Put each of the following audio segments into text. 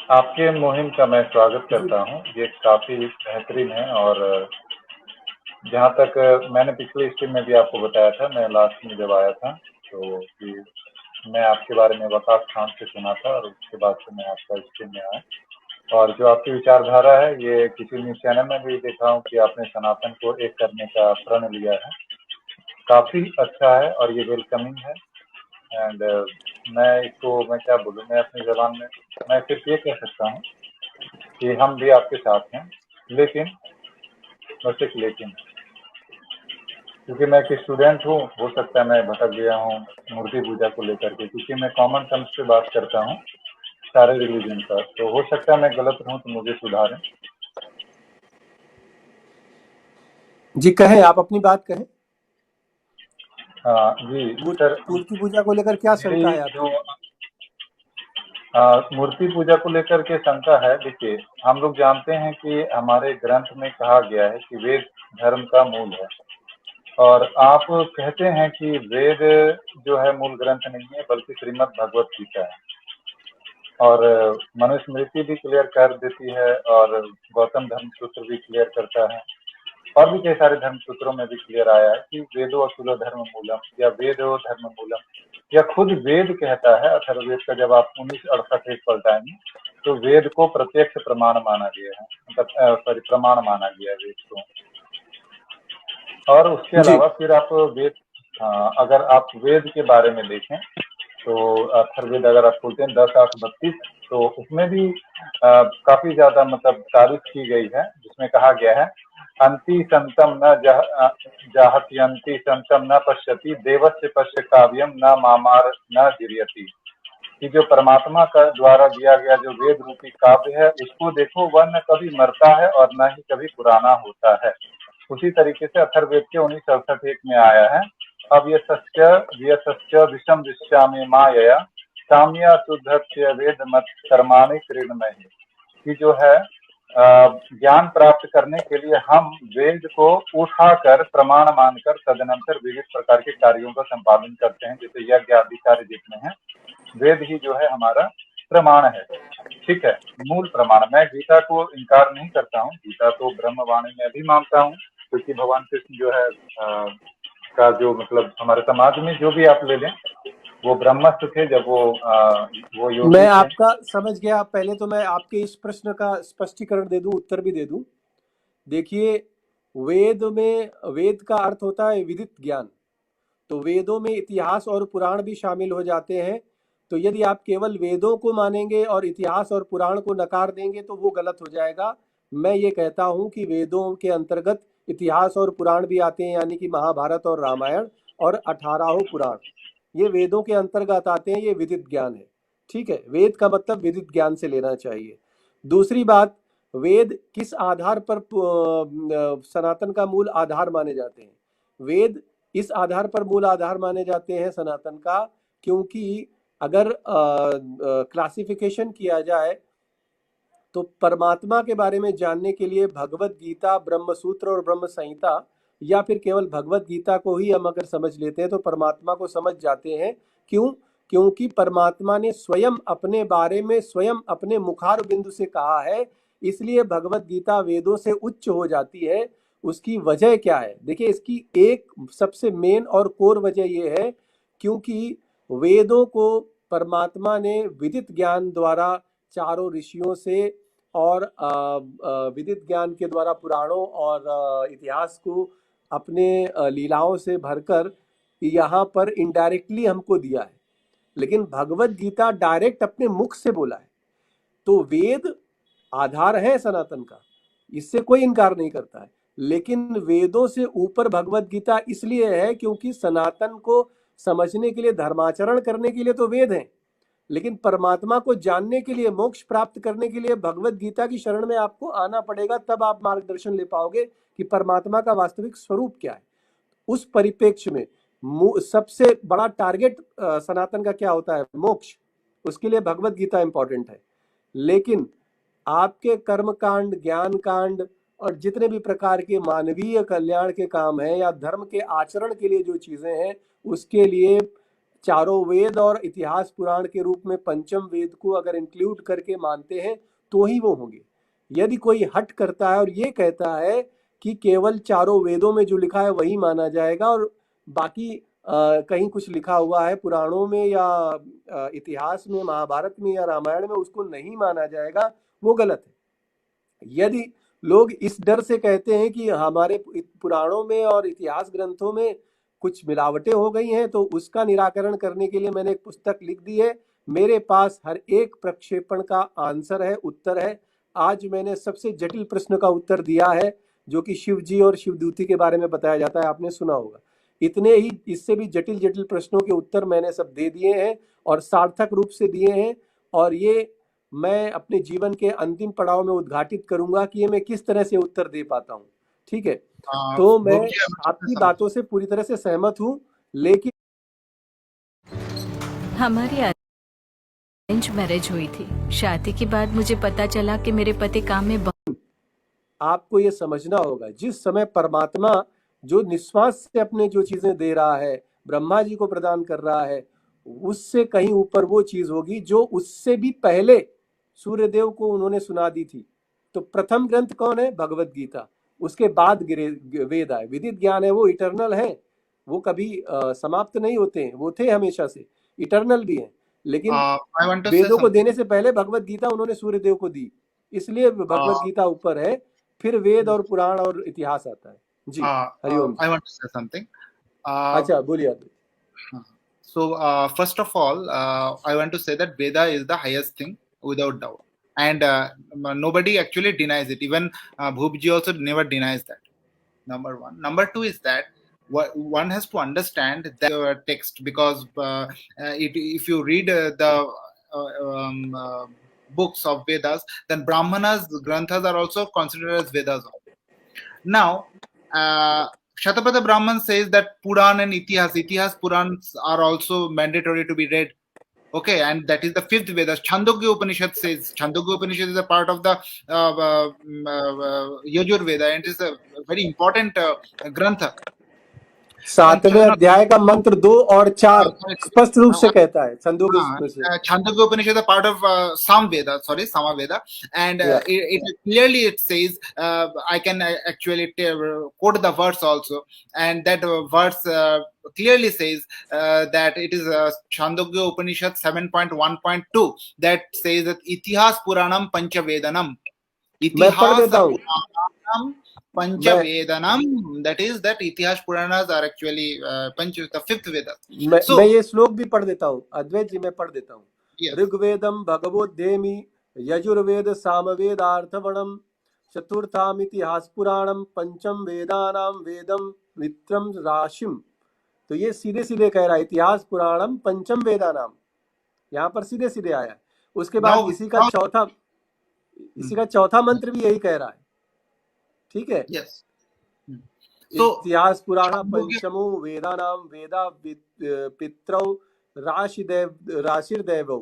आपके मुहिम का मैं स्वागत जी करता हूँ। ये काफ़ी बेहतरीन है और जहाँ तक मैंने पिछले स्ट्रीम में भी आपको बताया था, मैं लास्ट में जब आया था तो कि मैं आपके बारे में वकास खान से सुना था और उसके बाद से मैं आपका स्ट्रीम में आया। और जो आपकी विचारधारा है, ये किसी न्यूज़ चैनल में भी देखा हूँ कि आपने सनातन को एक करने का प्रण लिया है। काफ़ी अच्छा है और ये वेलकमिंग है। एंड मैं क्या बोलूँ, मैं अपनी ज़बान में मैं सिर्फ ये कह सकता हूँ कि हम भी आपके साथ हैं, लेकिन बस एक लेकिन है। क्योंकि मैं एक स्टूडेंट हूँ, हो सकता है मैं भटक गया हूँ मूर्ति पूजा को लेकर के, क्योंकि मैं कॉमन टर्म्स पे बात करता हूँ सारे रिलीजन का। तो हो सकता है मैं गलत हूँ, तो मुझे सुधारें। जी कहें, आप अपनी बात कहें। जी सर, मूर्ति पूजा को लेकर क्या शंका मेरी है जो आपकी? मूर्ति पूजा को लेकर के शंका है। देखिए, हम लोग जानते हैं कि हमारे ग्रंथ में कहा गया है कि वेद धर्म का मूल है, और आप कहते हैं कि वेद जो है मूल ग्रंथ नहीं है, बल्कि श्रीमद् भगवत गीता है। और मनुस्मृति भी क्लियर कर देती है, और गौतम धर्म सूत्र भी क्लियर करता है, और भी कई सारे धर्म सूत्रों में भी क्लियर आया है कि वेदो अखिलो धर्म मूलम, या वेदो धर्म मूलम, या खुद वेद कहता है। अथर्ववेद का जब आप 1968 एक पलटाएंगे तो वेद को प्रत्यक्ष प्रमाण माना गया है, मतलब सॉरी प्रमाण माना गया है वेद को। और उसके जी अलावा फिर आप वेद, अगर आप वेद के बारे में देखें तो अथर्ववेद अगर आप खोलते हैं 10:8-32, तो उसमें भी काफी ज्यादा मतलब तारीफ की गई है, जिसमें कहा गया है अंति संतम न जाहति, अंति संतम न पश्यति, देवस्य पश्य काव्यम न मामार न गिरियति। कि जो परमात्मा का द्वारा दिया गया जो वेद रूपी काव्य है, उसको देखो, वह न कभी मरता है और न ही कभी पुराना होता है। उसी तरीके से अथर्ववेद के 1968 में आया है, अब ये विषम विश्यामे मायया साम्या शुद्धस्य वेद मत कर्माणि कृणमय। कि जो है ज्ञान प्राप्त करने के लिए हम वेद को उठाकर प्रमाण मानकर तदनंतर विविध प्रकार के कार्यों का संपादन करते हैं, जैसे यज्ञ आदि कार्य जितने हैं, वेद ही जो है हमारा प्रमाण है। ठीक है, मूल प्रमाण। मैं गीता को इनकार नहीं करता हूँ, गीता तो ब्रह्मवाणी में भी मानता हूँ, क्योंकि भगवान कृष्ण जो है का जो मतलब हमारे समाज में जो भी आप ले लें, वो ब्रह्मस्त्र थे जब वो योगी मैं थे। आपका समझ गया। पहले तो मैं आपके इस प्रश्न का स्पष्टीकरण दे दूं, उत्तर भी दे दूं। देखिए, वेद का अर्थ होता है विदित ज्ञान। तो वेदों में इतिहास और पुराण भी शामिल हो जाते हैं। तो यदि आप केवल वेदों को मानेंगे और इतिहास और पुराण को नकार देंगे तो वो गलत हो जाएगा। मैं ये कहता हूं कि वेदों के अंतर्गत इतिहास और पुराण भी आते हैं, यानी कि महाभारत और रामायण और 18 पुराण, ये वेदों के अंतर्गत आते हैं। ये विदित ज्ञान है। ठीक है, वेद का मतलब विदित ज्ञान से लेना चाहिए। दूसरी बात, वेद किस आधार पर सनातन का मूल आधार माने जाते हैं? वेद इस आधार पर मूल आधार माने जाते हैं सनातन का, क्योंकि अगर क्लासिफिकेशन किया जाए तो परमात्मा के बारे में जानने के लिए भगवत गीता, ब्रह्म सूत्र और ब्रह्म संहिता, या फिर केवल भगवत गीता को ही हम अगर समझ लेते हैं तो परमात्मा को समझ जाते हैं। क्यों? क्योंकि परमात्मा ने स्वयं अपने बारे में स्वयं अपने मुखार बिंदु से कहा है, इसलिए भगवत गीता वेदों से उच्च हो जाती है। उसकी वजह क्या है? देखिए, इसकी एक सबसे मेन और कोर वजह यह है क्योंकि वेदों को परमात्मा ने विदित ज्ञान द्वारा चारों ऋषियों से और विदित ज्ञान के द्वारा पुराणों और इतिहास को अपने लीलाओं से भरकर यहाँ पर इनडायरेक्टली हमको दिया है। लेकिन भगवत गीता डायरेक्ट अपने मुख से बोला है। तो वेद आधार है सनातन का, इससे कोई इनकार नहीं करता है। लेकिन वेदों से ऊपर भगवत गीता इसलिए है क्योंकि सनातन को समझने के लिए, धर्माचरण करने के लिए तो वेद हैं, लेकिन परमात्मा को जानने के लिए, मोक्ष प्राप्त करने के लिए भगवत गीता की शरण में आपको आना पड़ेगा। तब आप मार्गदर्शन ले पाओगे कि परमात्मा का वास्तविक स्वरूप क्या है। उस परिप्रेक्ष्य में सबसे बड़ा टारगेट सनातन का क्या होता है? मोक्ष। उसके लिए भगवत गीता इंपॉर्टेंट है। लेकिन आपके कर्म कांड, ज्ञान कांड और जितने भी प्रकार के मानवीय कल्याण के काम हैं या धर्म के आचरण के लिए जो चीजें हैं, उसके लिए चारों वेद और इतिहास पुराण के रूप में पंचम वेद को अगर इंक्लूड करके मानते हैं तो ही वो होंगे। यदि कोई हट करता है और ये कहता है कि केवल चारों वेदों में जो लिखा है वही माना जाएगा और बाकी कहीं कुछ लिखा हुआ है पुराणों में या इतिहास में, महाभारत में या रामायण में, उसको नहीं माना जाएगा, वो गलत है। यदि लोग इस डर से कहते हैं कि हमारे पुराणों में और इतिहास ग्रंथों में कुछ मिलावटें हो गई हैं, तो उसका निराकरण करने के लिए मैंने एक पुस्तक लिख दी है। मेरे पास हर एक प्रक्षेपण का आंसर है, उत्तर है। आज मैंने सबसे जटिल प्रश्न का उत्तर दिया है, जो कि शिव जी और शिवदूती के बारे में बताया जाता है, आपने सुना होगा। इतने ही, इससे भी जटिल जटिल प्रश्नों के उत्तर मैंने सब दे दिए हैं और सार्थक रूप से दिए हैं। और ये मैं अपने जीवन के अंतिम पड़ाव में उद्घाटित करूंगा कि ये मैं किस तरह से उत्तर दे पाता हूँ। ठीक है, तो मैं भूप जी, आपकी बातों से पूरी तरह से सहमत हूँ, लेकिन हमारी अरेंज मैरिज हुई थी। शादी के बाद मुझे पता चला कि मेरे पति काम में आपको ये समझना होगा, जिस समय परमात्मा जो निस्वार्थ से अपने जो चीजें दे रहा है, ब्रह्मा जी को प्रदान कर रहा है, उससे कहीं ऊपर वो चीज होगी जो उससे भी पहले सूर्यदेव को उन्होंने सुना दी थी। तो प्रथम ग्रंथ कौन है? भगवत गीता। उसके बाद वेद आए। विदित ज्ञान है, वो इटर्नल है, वो कभी समाप्त नहीं होते हैं, वो थे हमेशा से, इटर्नल भी हैं। लेकिन वेदों को देने से पहले भगवत गीता उन्होंने सूर्यदेव को दी, इसलिए भगवत गीता ऊपर है, फिर वेद और पुराण और इतिहास आता है। जी, Hariom. I want to say something. अच्छा, बोलिए। So, first of all, I want to say that Veda is the highest thing without doubt, and nobody actually denies it. Even Bhupji also never denies that. Number one. Number two is that one has to understand the text, because if you read the books of Vedas, then Brahmanas, Granthas are also considered as Vedas. Now, Shatapada Brahman says that Puran and Itihas Purans are also mandatory to be read. Okay, and that is the fifth Veda. Chandogya Upanishad says, Chandogya Upanishad is a part of the Yajur Veda, and it is a very important grantha. 7वें अध्याय का मंत्र 2 और 4 स्पष्ट रूप से कहता है Chandogya Upanishad is a part of Sama Veda, and it clearly it says, I can actually quote the verse also, and that verse clearly says that it is Chandogya Upanishad 7.1.2 that says that Itihas Puranam Panchavedanam. Itihas Puranam Panchavedanam, that is that Itihas Puranas are actually the fifth Veda. मैं ये श्लोक भी पढ़ देता हूँ, अद्वैत जी, मैं पढ़ देता हूँ। ऋग्वेदम भगवोद्येमि यजुर्वेद सामवेदार्थवणम चतुर्थाम इतिहास पुराणम पंचम वेदानाम वेदम मित्रम राशिम। तो ये सीधे सीधे कह रहा है, इतिहास पुराणम पंचम वेदानाम, यहाँ पर सीधे सीधे आया है। उसके बाद इसी का चौथा मंत्र भी यही कह रहा है। ठीक है, इतिहास पुराण पंचमो वेदानाम वेदा पित्रौ राशिर्देवौ।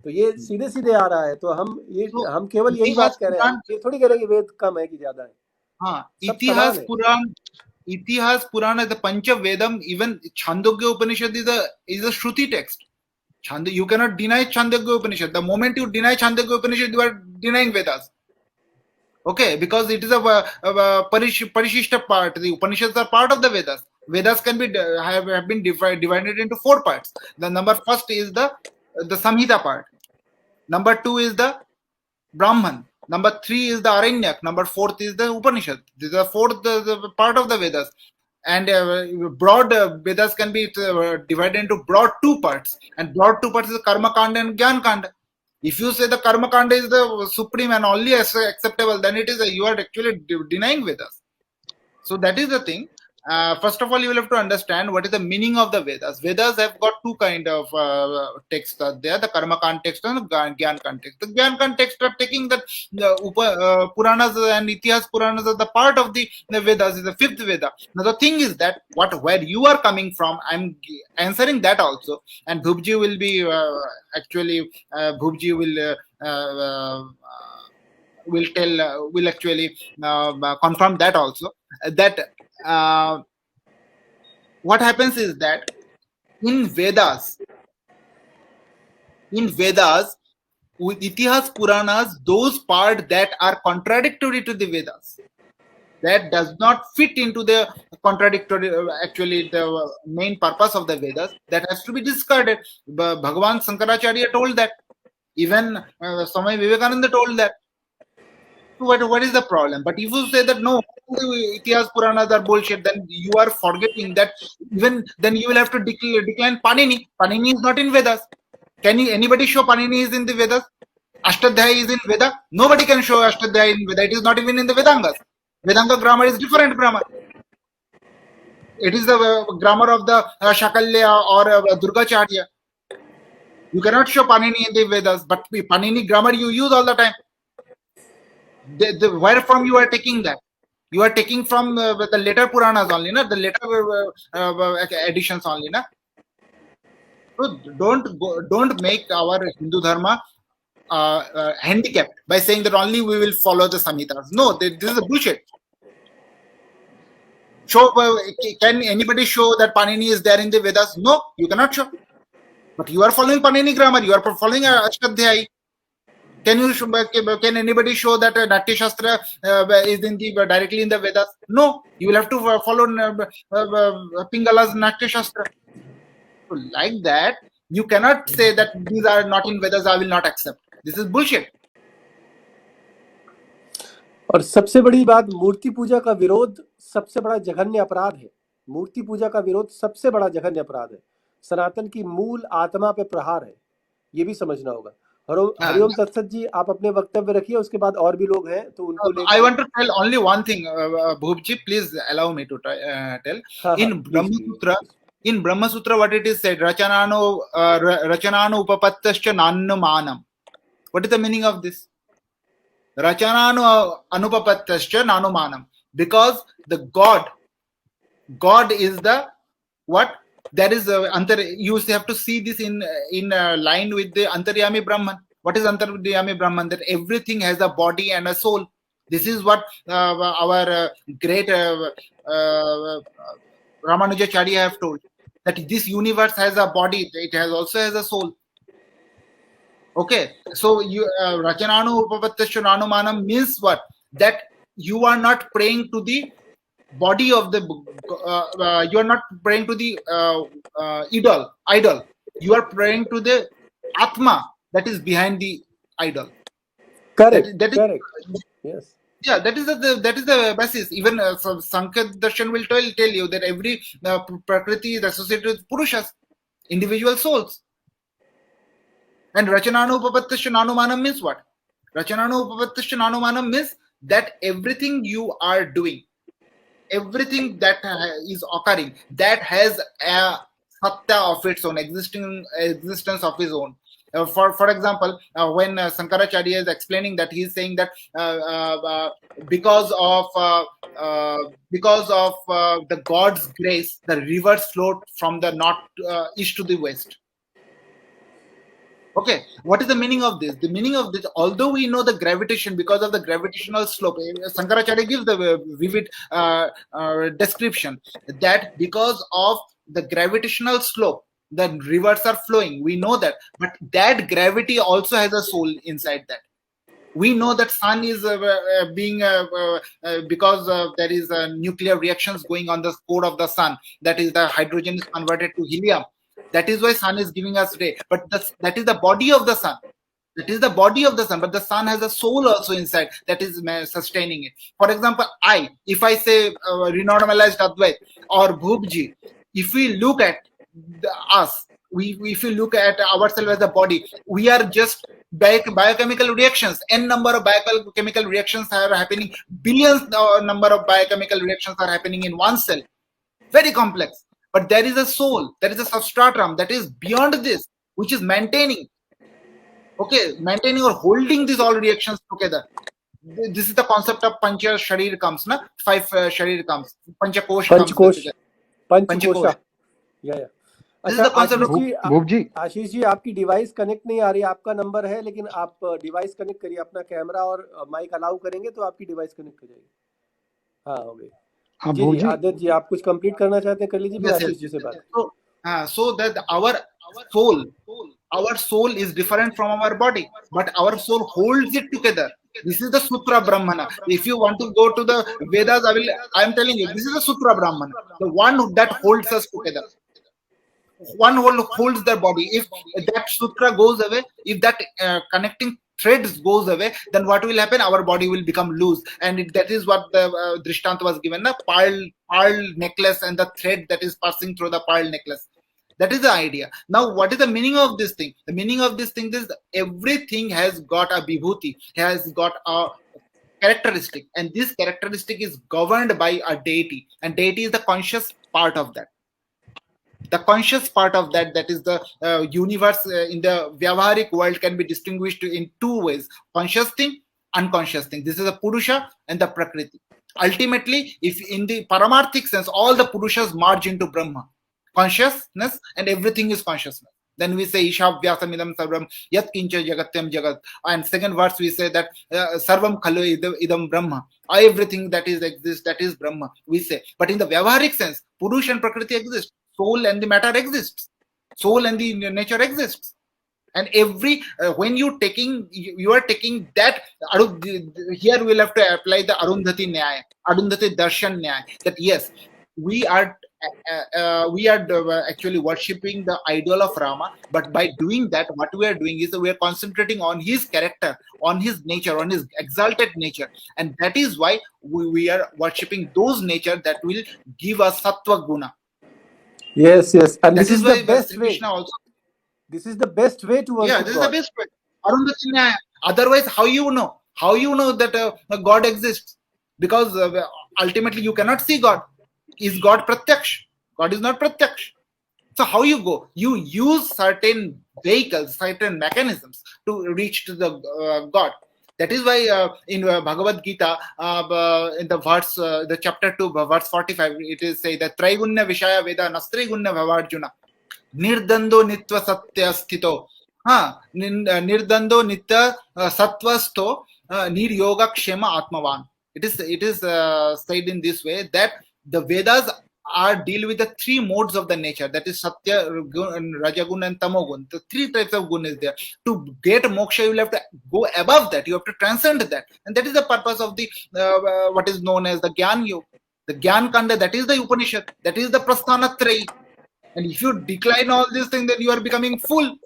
तो ये सीधे सीधे आ रहा है। तो हम केवल यही बात कह रहे हैं, ये थोड़ी कह रहे हैं कि वेद कम है कि ज्यादा है। हाँ, Itihas Puran is the Pancha Vedam. Even Chandogya Upanishad is a Shruti text. You cannot deny Chandogya Upanishad. The moment you deny Chandogya Upanishad, you are denying Vedas. Okay, because it is a Parishishta part. The Upanishads are part of the Vedas. Vedas can be have been divided into 4 parts. The number first is the Samhita part. Number 2 is the Brahman. Number 3 is the Aranyak. Number 4th is the Upanishad. This is the 4th the part of the Vedas. And broad Vedas can be divided into broad 2 parts. And broad 2 parts is Karma Kanda and Gyan Kanda. If you say the Karma Kanda is the supreme and only acceptable, then it is you are actually denying Vedas. So that is the thing. First of all, you will have to understand what is the meaning of the Vedas. Vedas have got 2 kind of texts there: the Karma context and the Gyan context. The Gyan context are taking the Puranas and Itihas Puranas as the part of the Vedas, is the 5th Veda. Now the thing is that where you are coming from, I'm answering that also, and Bhupji will be will actually confirm that also, that what happens is that in Vedas, with Itihas Puranas, those parts that are contradictory to the Vedas, that does not fit into the contradictory, actually the main purpose of the Vedas, that has to be discarded. Bhagavan Sankaracharya told that. Even Swami Vivekananda told that. So what is the problem? But if you say that no, Itihas Puranas are bullshit, then you are forgetting that even then you will have to decline Panini. Panini is not in Vedas. Can anybody show Panini is in the Vedas? Ashtadhyayi is in Veda. Nobody can show Ashtadhyayi in Veda. It is not even in the Vedangas. Vedanga grammar is different grammar. It is the grammar of the Shakalya or Durgacharya. You cannot show Panini in the Vedas, but Panini grammar you use all the time. Where from you are taking that? You are taking from the later Puranas only, the later editions only. So don't make our Hindu Dharma handicapped by saying that only we will follow the Samhitas. No, this is a bullshit. Can anybody show that Panini is there in the Vedas? No, you cannot show. But you are following Panini grammar. You are following Ashtadhyayi. Can anybody show that Natya Shastra is directly in the Vedas? No, you will have to follow Pingala's Natya Shastra. So like that, you cannot say that these are not in Vedas, I will not accept. This is bullshit. और सबसे बड़ी बात, मूर्ति पूजा का विरोध सबसे बड़ा जघन्य अपराध है। मूर्ति पूजा का विरोध सबसे बड़ा जघन्य अपराध है। सनातन की मूल आत्मा पे प्रहार है, ये भी समझना होगा। हरिओम तत्सत जी, आप अपने वक्तव्य रखिए, उसके बाद और भी लोग हैं तो उनको लेकर। I want to tell only one thing, Bhub ji, please allow me to tell. In Brahma Sutra, what it is said, Rachanano upapattascha nannumanam. What is the meaning of this? Rachanano anupapattascha nanumanam. Because the God is the what? That is you have to see this in line with the Antaryami Brahman. What is Antaryami Brahman? That everything has a body and a soul. This is what our great Ramanujacharya have told. That this universe has a body, it also has a soul. Okay, so Rachananu Upapattasya Nanumanam means what? That you are not praying to the body of the you are not praying to the idol. You are praying to the Atma that is behind the idol. Correct. Correct. Yes. Yeah, that is the basis. Even Sankhya Darshan will tell you that every Prakriti is associated with Purushas, individual souls. And Rachananu Upapattasya Nanumanam means what? Rachananu Upapattasya Nanumanam means that everything you are doing, everything that is occurring, that has a sattva of its own, existence of its own. For example, when Sankaracharya is explaining that, he is saying that because of the God's grace, the rivers flowed from the north, east to the west. Okay, what is the meaning of this? The meaning of this, although we know the gravitation, because of the gravitational slope, Sankaracharya gives the vivid description that because of the gravitational slope, the rivers are flowing. We know that, but that gravity also has a soul inside that. We know that sun is being because there is nuclear reactions going on the core of the sun. That is, the hydrogen is converted to helium. That is why sun is giving us ray. But that is the body of the sun. That is the body of the sun. But the sun has a soul also inside that is sustaining it. For example, if I say renormalized Advait or Bhubji, if we look at us, if we look at ourselves as a body, we are just biochemical reactions. N number of biochemical reactions are happening. Billions number of biochemical reactions are happening in one cell. Very complex. But there is a soul, there is a substratum that is beyond this, which is maintaining or holding these all reactions together. This is the concept of Pancha Sharir comes, na? 5 Sharir comes. Pancha Kosh comes. Panchakosha. Yeah. अच्छा, आशीष जी, आपकी device connect नहीं आ रही है। आपका number है, लेकिन आप device connect करिए, अपना कैमरा और माइक अलाउ करेंगे तो आपकी डिवाइस कनेक्ट हो जाएगी। हाँ, हो गई। जी, आदित्य जी, आप कुछ कंप्लीट करना चाहते हैं, कर लीजिए, फिर आशीष जी से बात। So that soul, our soul is different from our body, but our soul holds it together. This is the Sutra Brahmana. If you want to go to the Vedas, I am telling you, this is the Sutra Brahmana, the one that holds us together. One holds their body. If that sutra goes away, if that connecting threads goes away, then what will happen? Our body will become loose, and that is what the drishtanta was given, the pearl necklace and the thread that is passing through the pearl necklace. That is the idea. Now, what is the meaning of this thing? The meaning of this thing is everything has got a vibhuti, has got a characteristic, and this characteristic is governed by a deity, and deity is the conscious part of that. The conscious part of that, that is the universe in the vyavaharik world, can be distinguished in two ways: conscious thing, unconscious thing. This is the purusha and the prakriti. Ultimately, if in the paramarthik sense, all the purushas merge into Brahma, consciousness, and everything is consciousness. Then we say Ishavvyasam idam sarvam yat kincha jagatyam jagat. And second verse we say that sarvam khalu idam Brahma. Everything that is exists, that is Brahma, we say. But in the vyavaharik sense, Purush and Prakriti exist. Soul and the matter exists. Soul and the nature exists. And every when you are taking that, here we'll have to apply the Arundhati Nyaya, Arundhati Darshan Nyaya, that yes, we are actually worshipping the idol of Rama, but by doing that, what we are doing is we are concentrating on his character, on his nature, on his exalted nature, and that is why we are worshipping those nature that will give us sattva guna. Yes, and that this is the best way. Krishna also. This is the best way to worship. Yeah, this is the best way. Arundhati Nyaya. Otherwise, how you know? How you know that God exists? Because ultimately you cannot see God. Is God pratyaksh? God is not pratyaksh. So how you go? You use certain vehicles, certain mechanisms to reach to the God. That is why in Bhagwad Geeta, in the verse, the chapter 2, verse 45, it is say that Traigunya Vishaya Veda Nastrigunya Bhavarjuna Nirdando Nitva Satya Sthito. Nirdando Nitya Satvasto Nir Yoga Kshema Atmavan. It is said in this way that the Vedas deal with the three modes of the nature, that is Satya, Rajagun, and Tamogun. The three types of gun is there. To get moksha, you will have to go above that. You have to transcend that, and that is the purpose of the what is known as the Gyan Yoga, the Gyan Kanda. That is the Upanishad. That is the Prasthanatrayi. And if you decline all these things, then you are becoming full.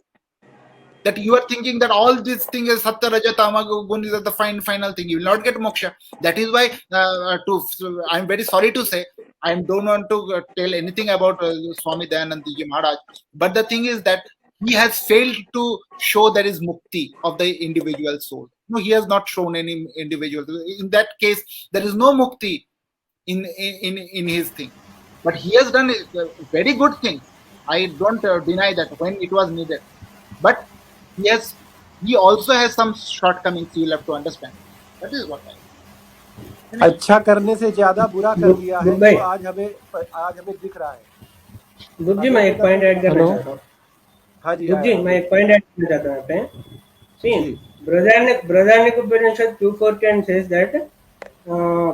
That you are thinking that all these things is Satya, Raja, Tama, Gun is the final thing. You will not get moksha. That is why I am very sorry to say, I don't want to tell anything about Swami Dayananda Ji Maharaj. But the thing is that he has failed to show there is mukti of the individual soul. No, he has not shown any individual. In that case, there is no mukti in his thing. But he has done very good things. I don't deny that when it was needed. But he also has some shortcomings. You will have to understand. That is what I. अच्छा करने से ज्यादा बुरा कर दिया है, जो आज हमें दिख रहा है. दुब जी, मैं एक पॉइंट ऐड करना चाहता हूँ. हाँ जी, दुब जी, मैं एक पॉइंट ऐड करना चाहता हूँ यहाँ पे. See, Bhagwad Upanishad 2:4 says that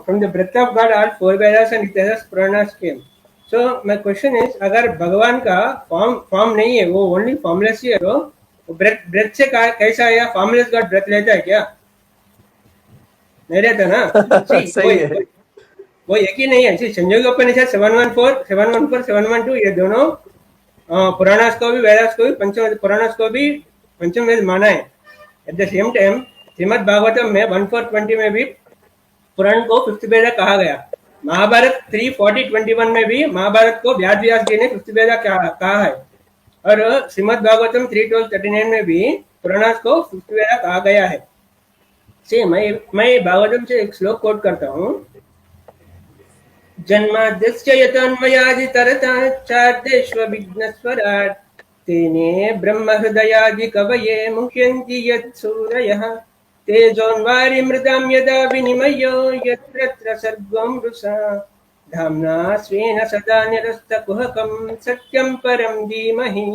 from the breath of God all four Vedas and Ityas Puranas came. So my question is, अगर भगवान का फॉर्म नहीं है, वो ओनली फॉर्मलेस ही है, तो ब्रेथ से कैसा है? फॉर्मलेस गॉड ब्रेथ लेता है क्या? नहीं रहता ना. सही है. वो एक ही नहीं है. संयोग उपनिषद 714, 712 ये दोनों पुराणास को भी, वेदास को भी, पंचम पुराणास को भी पंचम वेद माना है. At the same time Shrimad Bhagavatam में 1420 में भी पुराण को 5th वेद कहा गया. महाभारत 3:40-21 में भी महाभारत को व्यास जी ने 5th वेद कहा है. और श्रीमद् भागवतम 3:12-39 में भी पुराणास को 5th वेद कहा गया है. मैं भागवतम से एक श्लोक कोट करता हूँ. जन्माद्यस्य यतोऽन्वयादितरतश्चार्धेष्वभिघ्नस्वराट् तेने ब्रह्महृदयादि कवये मुह्यन्ति यत्सूरयः तेजोन्वारिमृतां यदा विनिमयो यत्र सर्गं मृषा धाम्ना स्वेन सदा निरस्तकुहकं सत्यं परं धीमहि.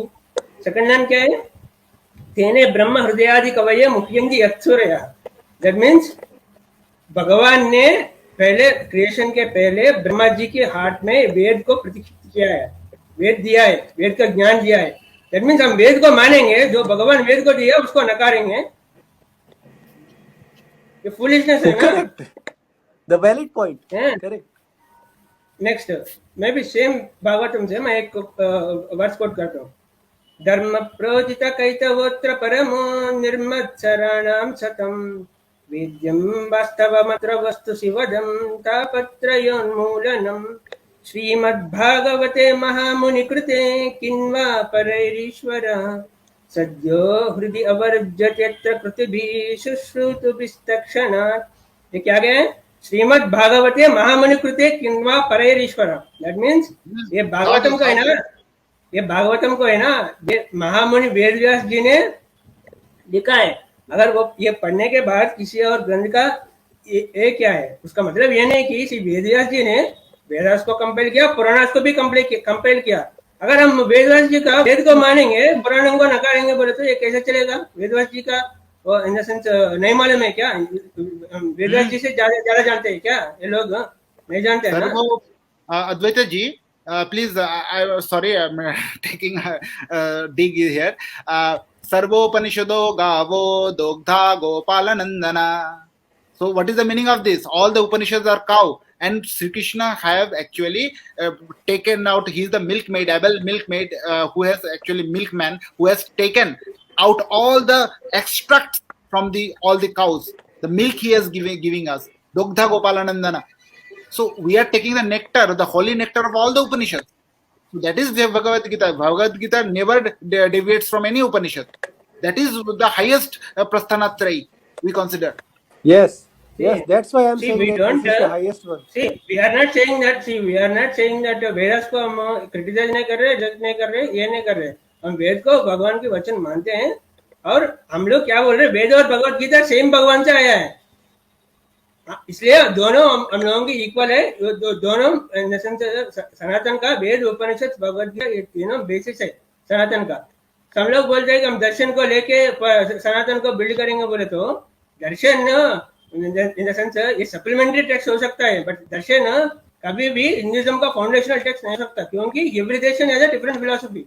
सेकंड लाइन क्या है? तेने ब्रह्म हृदयादि कवये मुह्यन्ति यत्सूरयः. दैट मीन्स भगवान ने पहले क्रिएशन के पहले ब्रह्मा जी के हार्ट में वेद को प्रतिष्ठित किया है. वेद दिया है, वेद का ज्ञान दिया है, दैट मीन्स हम वेद को मानेंगे, जो भगवान वेद को दिया उसको नकारेंगे, ये फूलिशनेस है ना। करेक्ट, द वैलिड पॉइंट, हैं? करेक्ट। नेक्स्ट, मैं भी सेम भागवतम से मैं एक वर्स कोट करता हूँ। धर्म प्रोजित कैतवोत्र परमो निर्मत्सराणां सतम वेद्यं वास्तवमत्र वस्तु शिवदं तापत्रयोन्मूलनम् श्रीमद्भागवते महामुनिकृते किन्वा परैरीश्वर सद्यो हृदि अवर्ज्यत्यत्र कृतिभिः शुश्रुतुभिस्तक्षणात्। ये क्या गया है? श्रीमद् भागवते महामुनि कृते किन्वा परैरीश्वर, दैट मीन्स ये भागवतम को है ना, ये भागवतम को है ना, ये महामुनि वेद व्यास जी ने लिखा है। अगर वो ये पढ़ने के बाद किसी और ग्रंथ का ये क्या है, उसका मतलब ये नहीं कि इसी वेद व्यास जी ने वेदास को कंपेल किया, पुराणास को भी कंपेल किया। अगर हम वेदव्यास जी का वेद को मानेंगे, पुराणों को नकारेंगे बोले तो ये कैसे चलेगा? वेदव्यास जी का वो इन द सेंस नहीं मालूम है क्या? वेदव्यास जी से ज्यादा जानते हैं क्या ये लोग? नहीं जानते हैं ना? Advait ji, please, sorry, I am taking dig here. सर्वोपनिषदो गावो दोग्धा गोपालनंदना. So what is the meaning of this? All the Upanishads are cow, and Sri Krishna have actually taken out. He is the milkmaid, Abel milkmaid, who has actually milkman, who has taken out all the extracts from all the cows. The milk he is giving us. Dogdha Gopalanandana. So we are taking the nectar, the holy nectar of all the Upanishads. So that is the Bhagavad Gita. Bhagavad Gita never deviates from any Upanishad. That is the highest Prasthanatrayi we consider. Yes, yes, that's why I'm See, saying we that don't, this is the highest one. See, we are not saying that. See, we are not saying that Vedas को हम criticise नहीं कर रहे, जज नहीं कर रहे, ये नहीं कर रहे। हम वेद को भगवान के वचन मानते हैं, और हम लोग क्या बोल रहे हैं, वेद और भगवद गीता सेम भगवान से आया है, इसलिए दोनों हम लोगों की इक्वल है। दोनों सनातन का वेद उपनिषद भगवद गीता ये तीनों बेसिस है सनातन का। हम लोग बोलते हैं कि हम दर्शन को लेके सनातन को बिल्ड करेंगे बोले तो दर्शन इन द सेंस ये सप्लीमेंट्री टेक्स्ट हो सकता है, बट दर्शन कभी भी हिंदुइज्म का फाउंडेशनल टेक्स्ट नहीं हो सकता, क्योंकि every nation has a different philosophy.